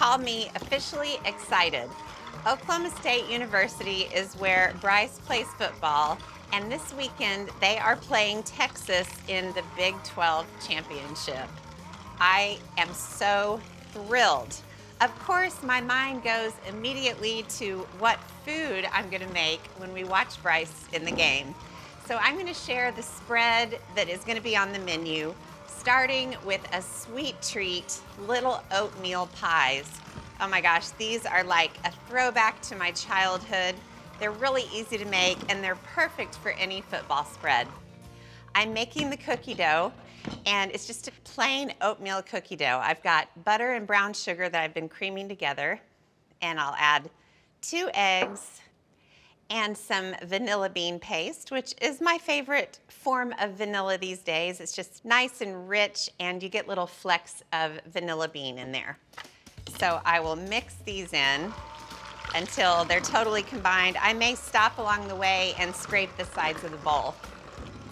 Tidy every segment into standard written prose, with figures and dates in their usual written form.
call me officially excited. Oklahoma State University is where Bryce plays football, and this weekend they are playing Texas in the Big 12 championship. I am so thrilled. Of course, my mind goes immediately to what food I'm gonna make when we watch Bryce in the game. So I'm gonna share the spread that is gonna be on the menu, starting with a sweet treat, little oatmeal pies. Oh my gosh, these are like a throwback to my childhood. They're really easy to make and they're perfect for any football spread. I'm making the cookie dough, and it's just a plain oatmeal cookie dough. I've got butter and brown sugar that I've been creaming together, and I'll add 2 eggs and some vanilla bean paste, which is my favorite form of vanilla these days. It's just nice and rich, and you get little flecks of vanilla bean in there. So I will mix these in until they're totally combined. I may stop along the way and scrape the sides of the bowl.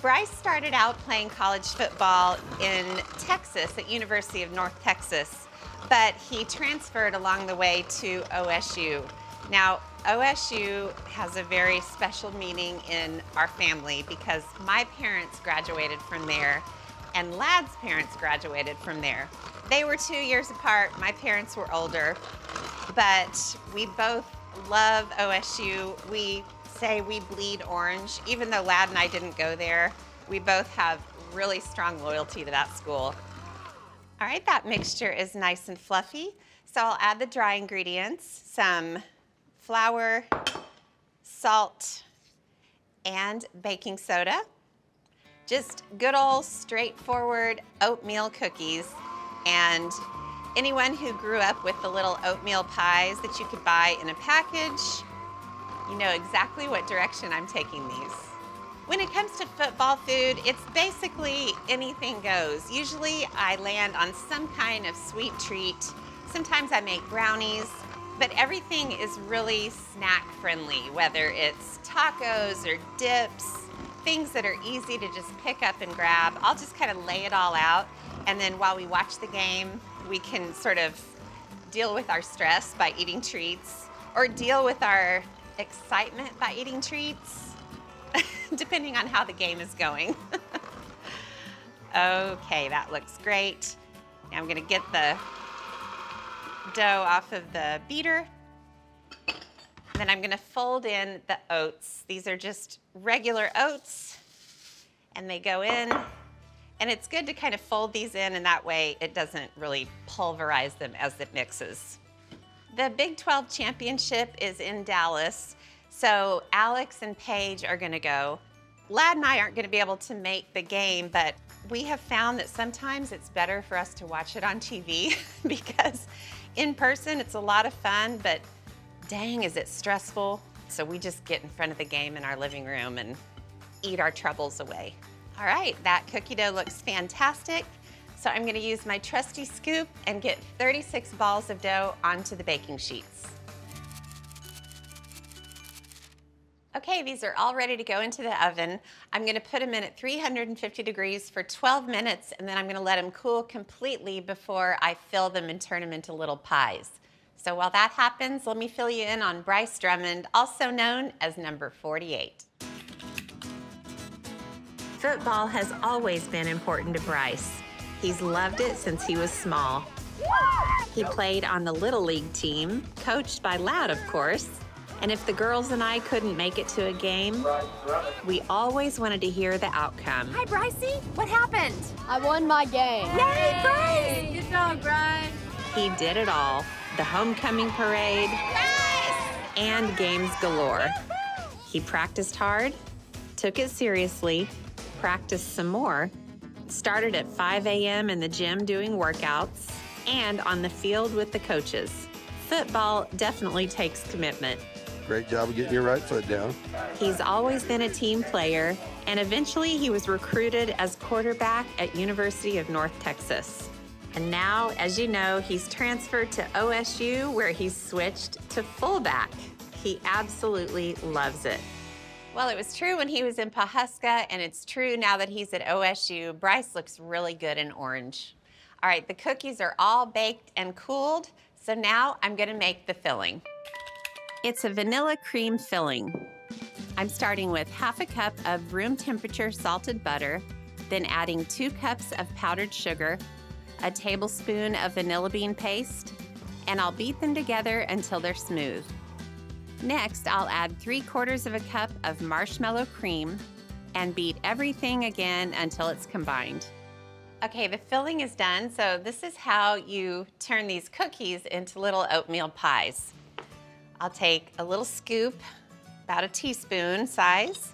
Bryce started out playing college football in Texas at University of North Texas, but he transferred along the way to OSU. Now, OSU has a very special meaning in our family because my parents graduated from there and Lad's parents graduated from there. They were 2 years apart. My parents were older, but we both love OSU. We say we bleed orange. Even though Lad and I didn't go there, we both have really strong loyalty to that school. All right, that mixture is nice and fluffy. So I'll add the dry ingredients, some flour, salt, and baking soda. Just good old straightforward oatmeal cookies. And anyone who grew up with the little oatmeal pies that you could buy in a package, you know exactly what direction I'm taking these. When it comes to football food, it's basically anything goes. Usually I land on some kind of sweet treat. Sometimes I make brownies, but everything is really snack friendly, whether it's tacos or dips, things that are easy to just pick up and grab. I'll just kind of lay it all out, and then while we watch the game, we can sort of deal with our stress by eating treats, or deal with our excitement by eating treats, depending on how the game is going. Okay, that looks great. Now I'm gonna get the dough off of the beater. Then I'm gonna fold in the oats. These are just regular oats, and they go in. And it's good to kind of fold these in, and that way it doesn't really pulverize them as it mixes. The Big 12 championship is in Dallas, so Alex and Paige are gonna go. Lad and I aren't gonna be able to make the game, but we have found that sometimes it's better for us to watch it on TV because in person it's a lot of fun, but dang, is it stressful. So we just get in front of the game in our living room and eat our troubles away. All right, that cookie dough looks fantastic. So I'm gonna use my trusty scoop and get 36 balls of dough onto the baking sheets. Okay, these are all ready to go into the oven. I'm gonna put them in at 350 degrees for 12 minutes, and then I'm gonna let them cool completely before I fill them and turn them into little pies. So while that happens, let me fill you in on Ree Drummond, also known as number 48. Football has always been important to Bryce. He's loved it since he was small. He played on the Little League team, coached by Lad, of course. And if the girls and I couldn't make it to a game, we always wanted to hear the outcome. Hi, Brycey. What happened? I won my game. Yay, Bryce! Good job, Bryce. He did it all. The homecoming parade, and games galore. He practiced hard, took it seriously, practiced some more, started at 5 a.m. in the gym doing workouts, and on the field with the coaches. Football definitely takes commitment. Great job of getting your right foot down. He's always been a team player, and eventually he was recruited as quarterback at University of North Texas. And now, as you know, he's transferred to OSU, where he's switched to fullback. He absolutely loves it. Well, it was true when he was in Pawhuska, and it's true now that he's at OSU. Bryce looks really good in orange. All right, the cookies are all baked and cooled, So now I'm gonna make the filling. It's a vanilla cream filling. I'm starting with half a cup of room temperature salted butter, then adding 2 cups of powdered sugar, a tablespoon of vanilla bean paste, and I'll beat them together until they're smooth. Next, I'll add 3/4 of a cup of marshmallow cream and beat everything again until it's combined. Okay, the filling is done, so this is how you turn these cookies into little oatmeal pies. I'll take a little scoop, about a teaspoon size,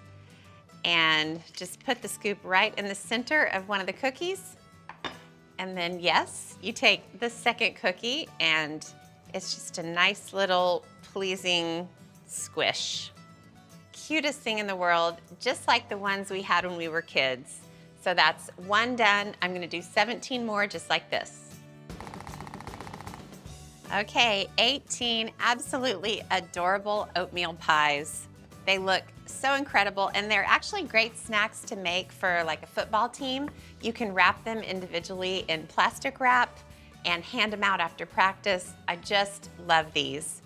and just put the scoop right in the center of one of the cookies. And then, yes, you take the second cookie, and it's just a nice little pleasing squish. Cutest thing in the world, just like the ones we had when we were kids. So that's 1 done. I'm gonna do 17 more just like this. Okay, 18 absolutely adorable oatmeal pies. They look so incredible, and they're actually great snacks to make for like a football team. You can wrap them individually in plastic wrap and hand them out after practice. I just love these.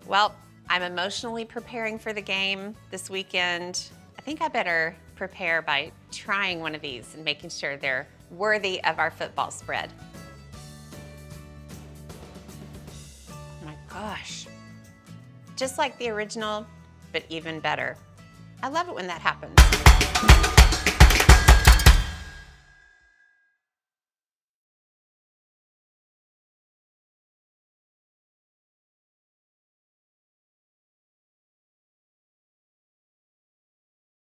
Well, I'm emotionally preparing for the game this weekend. I think I better prepare by trying one of these and making sure they're worthy of our football spread. Oh my gosh. Just like the original, but even better. I love it when that happens.